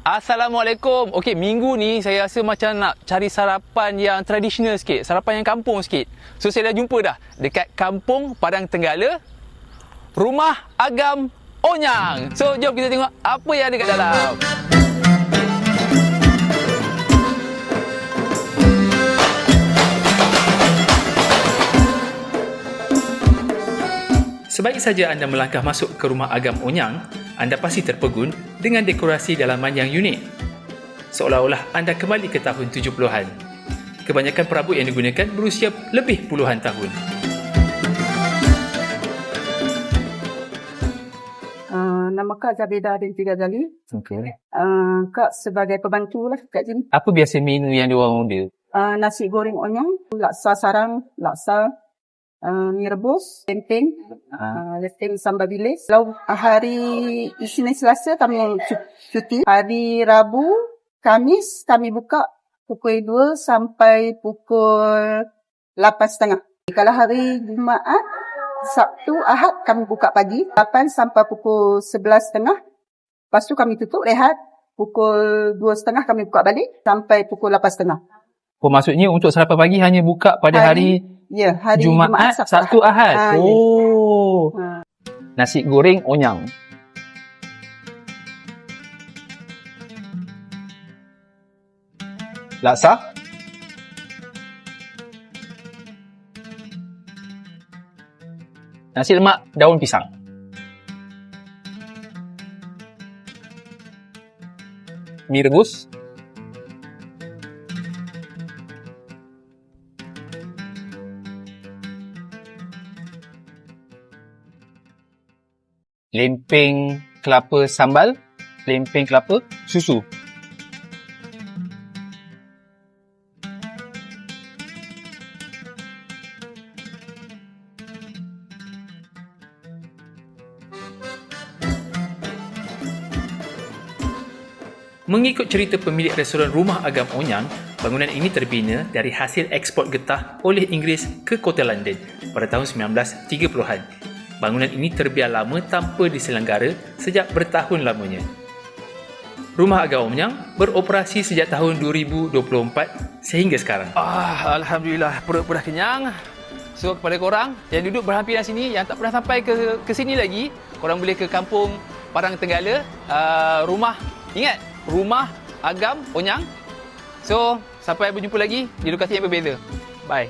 Assalamualaikum. Okey, minggu ni saya rasa macam nak cari sarapan yang tradisional sikit, sarapan yang kampung sikit. So saya dah jumpa dah dekat Kampung Padang Tenggala, Rumah Agam Onyang. So jom kita tengok apa yang ada kat dalam. Sebaik saja anda melangkah masuk ke Rumah Agam Onyang, anda pasti terpegun dengan dekorasi dalaman yang unik. Seolah-olah anda kembali ke tahun 70-an. Kebanyakan perabot yang digunakan berusia lebih puluhan tahun. Nama Kak Zabida binti Ghazali. Okey. Kak sebagai pembantu lah kat sini. Apa biasa menu yang diorang order? Nasi goreng onyang, laksa sarang, laksa, mi rebus, lempeng, lempeng sambal bilis. Kalau hari Isnin Selasa kami cuti. Hari Rabu, Khamis kami buka pukul 2 sampai pukul 8.30. Kalau hari Jumaat, Sabtu, Ahad kami buka pagi 8 sampai pukul 11.30. Lepas tu kami tutup rehat. Pukul 2.30 kami buka balik sampai pukul 8.30. Oh, maksudnya untuk sarapan pagi hanya buka pada hari Jumaat, Sabtu, Ahad. Oh. Ya. Nasi goreng onyang. Laksa. Nasi lemak daun pisang. Mi rebus. Lempeng kelapa sambal, lempeng kelapa susu. Mengikut cerita pemilik restoran Rumah Agam Onyang, bangunan ini terbina dari hasil ekspor getah oleh Inggeris ke Kota London pada tahun 1930-an. Bangunan ini terbiar lama tanpa diselenggara sejak bertahun lamanya. Rumah Agam Onyang beroperasi sejak tahun 2024 sehingga sekarang. Alhamdulillah, perut dah kenyang. So kepada korang yang duduk berhampiran sini, yang tak pernah sampai ke sini lagi, korang boleh ke Kampung Padang Tenggala, Ingat, Rumah Agam Onyang. So sampai berjumpa lagi di lokasi yang berbeza. Bye.